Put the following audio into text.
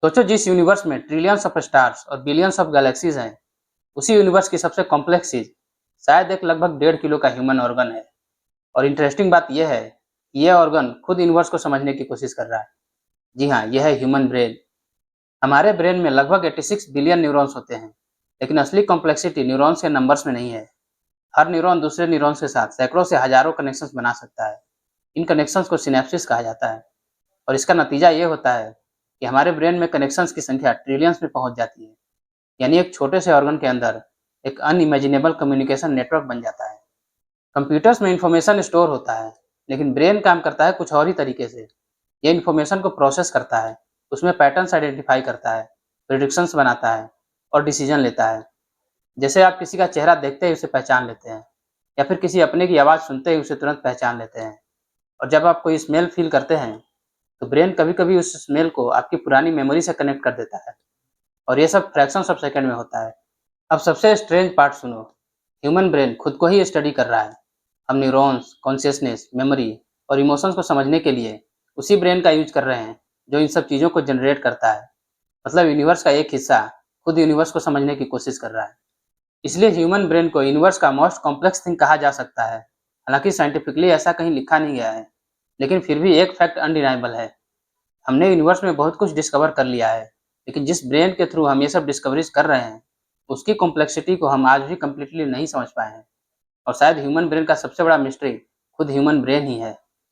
सोचो, जिस यूनिवर्स में ट्रिलियंस ऑफ स्टार्स और बिलियंस ऑफ गैलेक्सीज हैं, उसी यूनिवर्स की सबसे कॉम्प्लेक्स चीज शायद एक लगभग 1.5 किलो का ह्यूमन ऑर्गन है। और इंटरेस्टिंग बात यह है कि यह ऑर्गन खुद यूनिवर्स को समझने की कोशिश कर रहा है। जी हाँ, यह है ह्यूमन ब्रेन। हमारे ब्रेन में लगभग 86 बिलियन न्यूरॉन्स होते हैं, लेकिन असली कॉम्प्लेक्सिटी न्यूरॉन्स के नंबर्स में नहीं है। हर न्यूरॉन दूसरे न्यूरॉन्स के साथ सैकड़ों से हजारों कनेक्शंस बना सकता है। इन कनेक्शंस को सिनेप्सिस कहा जाता है, और इसका नतीजा ये होता है कि हमारे ब्रेन में कनेक्शंस की संख्या ट्रिलियंस में पहुंच जाती है। यानी एक छोटे से ऑर्गन के अंदर एक अनइमेजिनेबल कम्युनिकेशन नेटवर्क बन जाता है। कंप्यूटर्स में इंफॉर्मेशन स्टोर होता है, लेकिन ब्रेन काम करता है कुछ और ही तरीके से। ये इंफॉर्मेशन को प्रोसेस करता है, उसमें पैटर्न्स आइडेंटिफाई करता है, प्रिडिक्शंस बनाता है और डिसीजन लेता है। जैसे आप किसी का चेहरा देखते ही उसे पहचान लेते हैं, या फिर किसी अपने की आवाज़ सुनते ही उसे तुरंत पहचान लेते हैं। और जब आप कोई स्मेल फील करते हैं, तो ब्रेन कभी-कभी उस स्मेल को आपकी पुरानी मेमोरी से कनेक्ट कर देता है, और ये सब फ्रैक्शंस ऑफ सेकंड में होता है। अब सबसे स्ट्रेंज पार्ट सुनो, ह्यूमन ब्रेन खुद को ही स्टडी कर रहा है। हम न्यूरॉन्स, कॉन्शियसनेस, मेमोरी और इमोशंस को समझने के लिए उसी ब्रेन का यूज कर रहे हैं जो इन सब चीज़ों को जनरेट करता है। मतलब यूनिवर्स का एक हिस्सा खुद यूनिवर्स को समझने की कोशिश कर रहा है। इसलिए ह्यूमन ब्रेन को यूनिवर्स का मोस्ट कॉम्प्लेक्स थिंग कहा जा सकता है। हालांकि साइंटिफिकली ऐसा कहीं लिखा नहीं गया है, लेकिन फिर भी एक फैक्ट अनडिनाइबल है। हमने यूनिवर्स में बहुत कुछ डिस्कवर कर लिया है, लेकिन जिस ब्रेन के थ्रू हम ये सब डिस्कवरीज कर रहे हैं, उसकी कॉम्प्लेक्सिटी को हम आज भी कंप्लीटली नहीं समझ पाए हैं। और शायद ह्यूमन ब्रेन का सबसे बड़ा मिस्ट्री खुद ह्यूमन ब्रेन ही है।